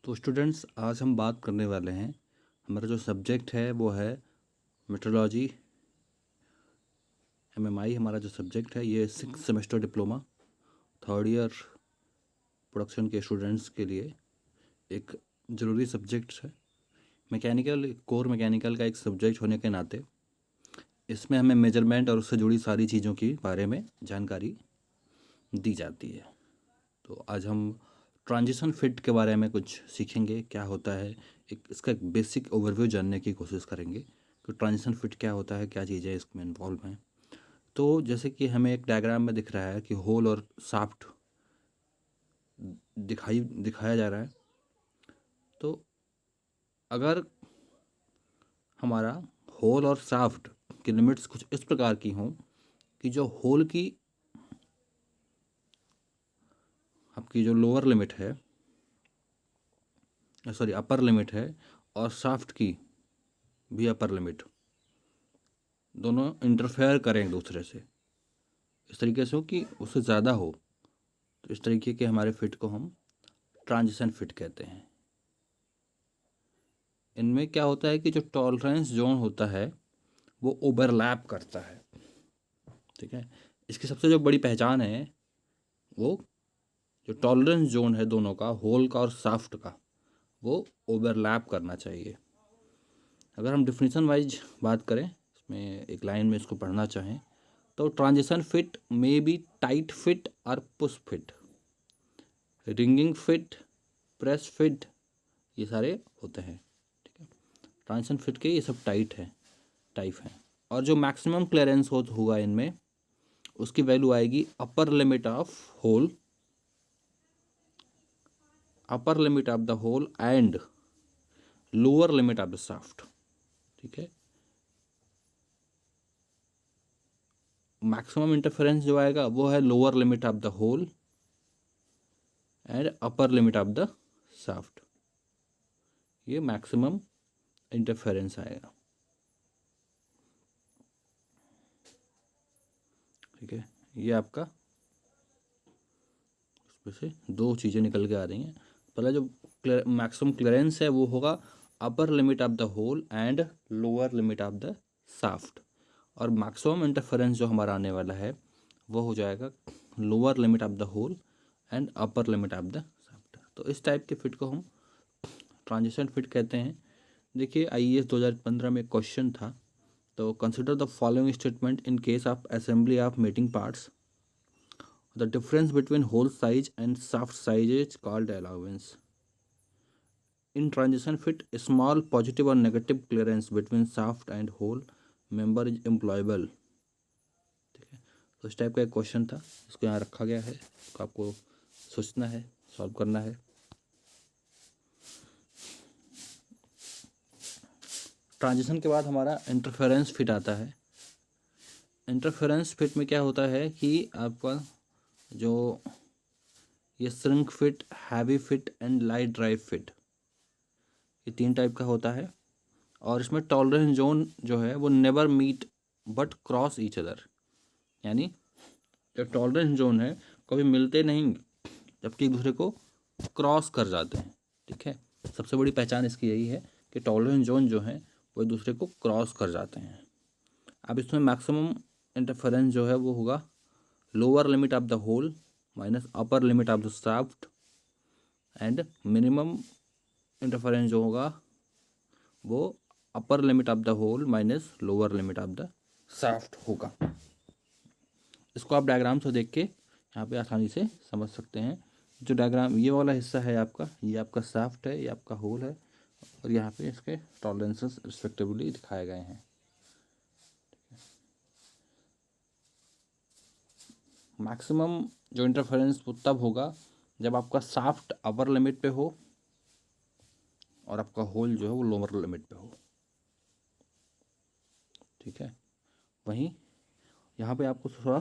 तो स्टूडेंट्स, आज हम बात करने वाले हैं। हमारा जो सब्जेक्ट है वो है मेट्रोलॉजी। एमएमआई हमारा जो सब्जेक्ट है, ये 6th semester diploma 3rd year production के स्टूडेंट्स के लिए एक ज़रूरी सब्जेक्ट है। मैकेनिकल, कोर मैकेनिकल का एक सब्जेक्ट होने के नाते इसमें हमें मेजरमेंट और उससे जुड़ी सारी चीज़ों के बारे में जानकारी दी जाती है। तो आज हम ट्रांजिशन फिट के बारे में कुछ सीखेंगे, क्या होता है, एक इसका एक बेसिक ओवरव्यू जानने की कोशिश करेंगे कि ट्रांजिशन फिट क्या होता है, क्या चीज़ें इसमें इन्वॉल्व हैं। तो जैसे कि हमें एक डायग्राम में दिख रहा है कि होल और शाफ्ट दिखाया जा रहा है। तो अगर हमारा होल और शाफ्ट की लिमिट्स कुछ इस प्रकार की हों कि जो होल की आपकी जो लोअर लिमिट है, सॉरी अपर लिमिट है, और शाफ्ट की भी अपर लिमिट, दोनों इंटरफेयर करें एक दूसरे से इस तरीके से हो कि उससे ज़्यादा हो, तो इस तरीके के हमारे फिट को हम ट्रांजिशन फिट कहते हैं। इनमें क्या होता है कि जो टॉलरेंस जोन होता है वो ओवरलैप करता है। ठीक है, इसकी सबसे जो बड़ी पहचान है वो जो टॉलरेंस जोन है दोनों का, होल का और शाफ्ट का, वो ओवरलैप करना चाहिए। अगर हम डिफिनीशन वाइज बात करें, इसमें एक लाइन में इसको पढ़ना चाहें तो transition fit may be tight fit और push fit, wringing fit, press fit, ये सारे होते हैं। ठीक है, ट्रांजिशन फिट के ये सब टाइप हैं। और जो मैक्सिमम क्लियरेंस होगा इनमें, उसकी वैल्यू आएगी upper limit of hole, upper limit of the hole and lower limit of the shaft. ठीक है, मैक्सिमम इंटरफेरेंस जो आएगा वो है lower limit of the hole and upper limit of the shaft. ये मैक्सिमम इंटरफेरेंस आएगा। ठीक है, ये आपका उसमें से दो चीज़ें निकल के आ रही हैं। पहला जो मैक्सिमम क्लियरेंस है वो होगा upper limit of the hole and lower limit of the shaft, और मैक्सिमम इंटरफेरेंस जो हमारा आने वाला है वो हो जाएगा lower limit of the hole and upper limit of the shaft. तो इस टाइप के फिट को हम ट्रांजिशन फिट कहते हैं। देखिए, आईएएस 2015 में एक क्वेश्चन था, तो consider the following statement in case of assembly of mating parts, the difference between hole size and shaft size is called allowance. In transition fit, small positive or negative clearance between shaft and hole member is employable. ठीक है, तो इस type का एक question था, इसको यहाँ रखा गया है, इसको आपको सोचना है, सॉल्व करना है। ट्रांजिशन के बाद हमारा इंटरफेरेंस फिट आता है। इंटरफेरेंस फिट में क्या होता है कि आपका जो ये shrink fit, heavy fit and light drive fit, ये 3 टाइप का होता है। और इसमें टॉलरेंस जोन जो है वो never meet but cross each other, यानी जो टॉलरेंस जोन है कभी मिलते नहीं, जबकि एक दूसरे को क्रॉस कर जाते हैं। ठीक है, सबसे बड़ी पहचान इसकी यही है कि टॉलरेंस जोन जो है वो एक दूसरे को क्रॉस कर जाते हैं। अब इसमें मैक्सिमम इंटरफेरेंस जो है वो होगा lower limit of the hole minus upper limit of the shaft, and minimum interference जो होगा वो upper limit of the hole minus lower limit of the shaft होगा। इसको आप डायग्राम से देख के यहाँ पे आसानी से समझ सकते हैं। जो डायग्राम ये वाला हिस्सा है आपका, ये आपका शाफ्ट है, ये आपका होल है, और यहाँ पे इसके टॉलरेंसेस रिस्पेक्टिवली दिखाए गए हैं। मैक्सिमम जो इंटरफेरेंस वो तब होगा जब आपका शाफ्ट अपर लिमिट पे हो और आपका होल जो है वो लोअर लिमिट पे हो। ठीक है, वहीं यहाँ पे आपको थोड़ा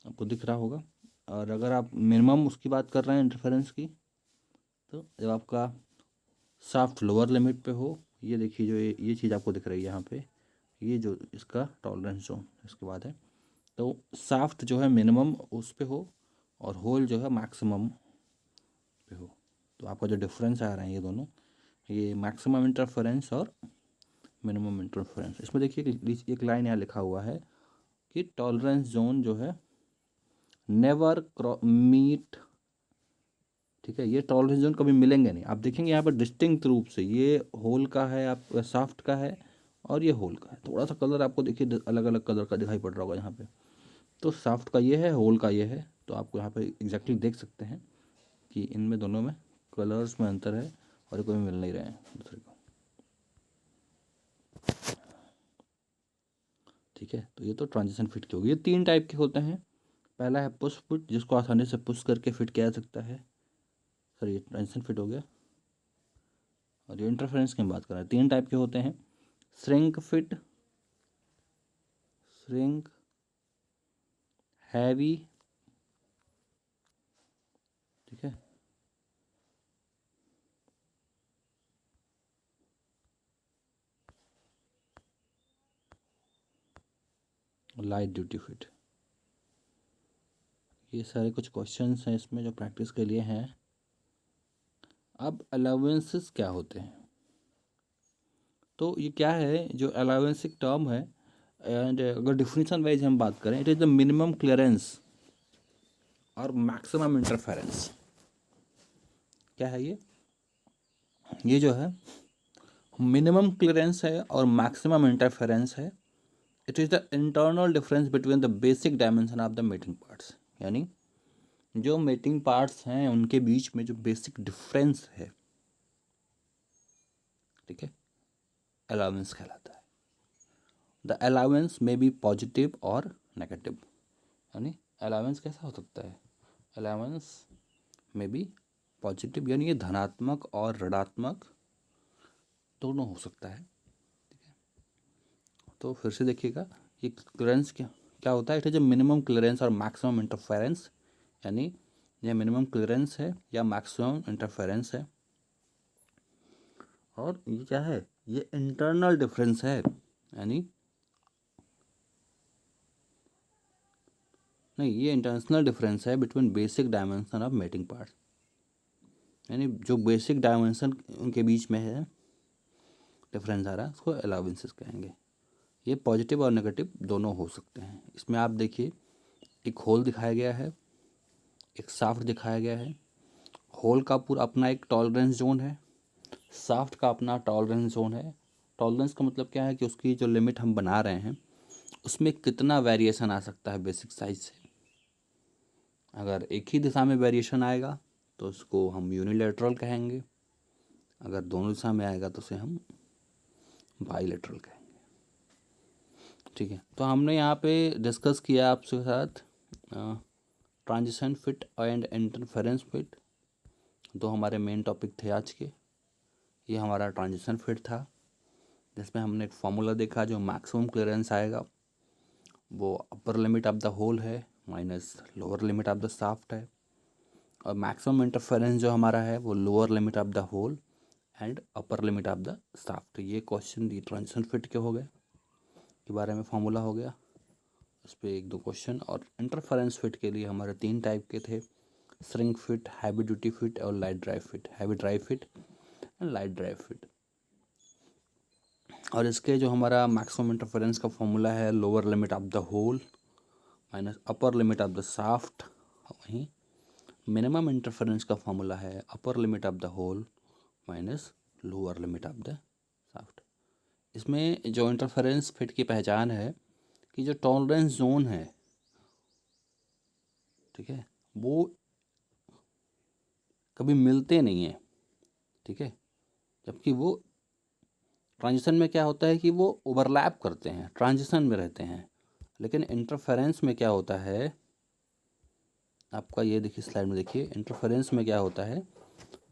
आपको दिख रहा होगा। और अगर आप मिनिमम उसकी बात कर रहे हैं इंटरफेरेंस की, तो जब आपका शाफ्ट लोअर लिमिट पे हो, ये देखिए जो ये चीज़ आपको दिख रही है यहाँ पे, ये जो इसका टॉलरेंस जोन इसके बाद है, तो शाफ्ट जो है मिनिमम उस पे हो और होल जो है मैक्सिमम पे हो। तो आपका जो डिफरेंस आ रहा है ये दोनों, ये मैक्सिमम इंटरफेरेंस और मिनिमम इंटरफेरेंस। इसमें देखिए एक लाइन यहाँ लिखा हुआ है कि टॉलरेंस जोन जो है नेवर मीट, ठीक है, ये टॉलरेंस जोन कभी मिलेंगे नहीं। आप देखेंगे यहाँ पर डिस्टिंक्ट रूप से ये होल का है, आप शाफ्ट का है, और ये होल का है। थोड़ा सा कलर आपको देखिए अलग अलग कलर का दिखाई पड़ रहा होगा यहाँ पे। तो शाफ्ट का ये है, होल का ये है। तो आपको यहाँ पे एग्जैक्टली देख सकते हैं कि इनमें दोनों में कलर्स में अंतर है और ये कोई मिल नहीं रहे हैं दूसरे को, ठीक है। तो ये तो ट्रांजिशन फिट की होगी। ये 3 टाइप के होते हैं। पहला है पुश फिट, जिसको आसानी से पुश करके फिट किया जा सकता है। सर ये ट्रांजिशन फिट हो गया। और ये इंटरफेरेंस की हम बात कर रहे हैं, 3 टाइप के होते हैं। श्रिंक फिट, श्रिंक, हैवी, ठीक है, लाइट ड्यूटी फिट। ये सारे कुछ क्वेश्चंस हैं इसमें जो प्रैक्टिस के लिए हैं। अब अलाउंसेस क्या होते हैं? तो ये क्या है, जो अलाउंस एक टर्म है, एंड अगर डिफिनीशन वाइज हम बात करें, it is the minimum clearance और मैक्सिमम इंटरफेरेंस। क्या है ये जो है मिनिमम क्लियरेंस है और मैक्सिमम इंटरफेरेंस है। It is the internal difference between the basic dimension of the mating parts, यानी जो मेटिंग पार्ट्स हैं उनके बीच में जो बेसिक डिफरेंस है, ठीक है, अलाउंस कहलाता है। द अलाउंस में बी पॉजिटिव और नेगेटिव, यानी अलाउंस कैसा हो सकता है, अलाउंस में बी पॉजिटिव, यानी ये धनात्मक और ऋणात्मक दोनों हो सकता है, ठीक है। तो फिर से देखिएगा, ये क्लियरेंस क्या क्या होता है, इट इज मिनिमम क्लियरेंस और मैक्सिमम इंटरफेरेंस, यानी ये मिनिमम क्लियरेंस है या मैक्सिमम इंटरफेरेंस है। और ये क्या है, ये इंटरनल डिफरेंस है, यानी नहीं, ये इंटरनल डिफरेंस है between basic dimension of mating parts, यानी जो बेसिक डायमेंशन उनके बीच में है डिफरेंस आ रहा है, उसको अलाउंसेस कहेंगे। ये पॉजिटिव और नेगेटिव दोनों हो सकते हैं। इसमें आप देखिए एक होल दिखाया गया है, एक शाफ्ट दिखाया गया है। होल का पूरा अपना एक टॉलरेंस जोन है, शाफ्ट का अपना टॉलरेंस जोन है। टॉलरेंस का मतलब क्या है कि उसकी जो लिमिट हम बना रहे हैं उसमें कितना वेरिएशन आ सकता है बेसिक साइज से। अगर एक ही दिशा में वेरिएशन आएगा तो उसको हम यूनिलैटरल कहेंगे, अगर दोनों दिशा में आएगा तो उसे हम बाईलैटरल कहेंगे, ठीक है। तो हमने यहाँ पे डिस्कस किया आपके साथ transition fit and interference fit, दो हमारे मेन टॉपिक थे आज के। ये हमारा ट्रांजिशन फिट था, जिसमें हमने एक फॉर्मूला देखा, जो मैक्सिमम क्लियरेंस आएगा वो upper limit of the hole है minus lower limit of the shaft है, और मैक्सिमम इंटरफेरेंस जो हमारा है वो lower limit of the hole and upper limit of the shaft. ये क्वेश्चन ये ट्रांजिशन फिट के हो गए, के बारे में फॉर्मूला हो गया, इस पर 1-2 क्वेश्चन। और इंटरफेरेंस फिट के लिए हमारे 3 टाइप के थे, shrink fit, heavy duty fit और light drive fit, heavy drive fit and light drive fit. और इसके जो हमारा मैक्सिमम इंटरफेरेंस का फॉर्मूला है lower limit of the hole minus upper limit of the shaft, वहीं मिनिमम इंटरफेरेंस का formula है upper limit of the hole minus lower limit of the shaft. इसमें जो इंटरफेरेंस फिट की पहचान है कि जो टॉलरेंस जोन है, ठीक है, वो कभी मिलते नहीं है, ठीक है, जबकि वो ट्रांजिशन में क्या होता है कि वो ओवरलैप करते हैं, ट्रांजिशन में रहते हैं। लेकिन इंटरफेरेंस में क्या होता है, आपका ये देखिए स्लाइड में देखिए, इंटरफेरेंस में क्या होता है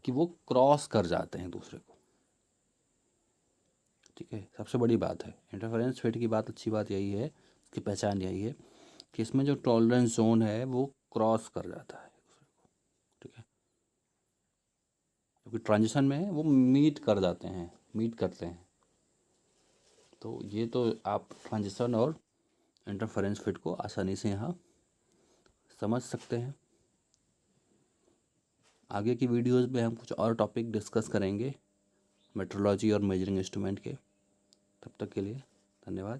कि वो क्रॉस कर जाते हैं दूसरे को, ठीक है। सबसे बड़ी बात है इंटरफेरेंस फिट की बात, अच्छी बात यही है, इसकी पहचान यही है कि इसमें जो टॉलरेंस जोन है वो क्रॉस कर जाता है दूसरे को, ठीक है। क्योंकि ट्रांजिशन में वो मीट कर जाते हैं, मीट करते हैं। तो ये तो आप ट्रांजिशन और इंटरफेरेंस फिट को आसानी से यहाँ समझ सकते हैं। आगे की वीडियोस में हम कुछ और टॉपिक डिस्कस करेंगे मेट्रोलॉजी और मेजरिंग इंस्ट्रूमेंट के। तब तक के लिए धन्यवाद।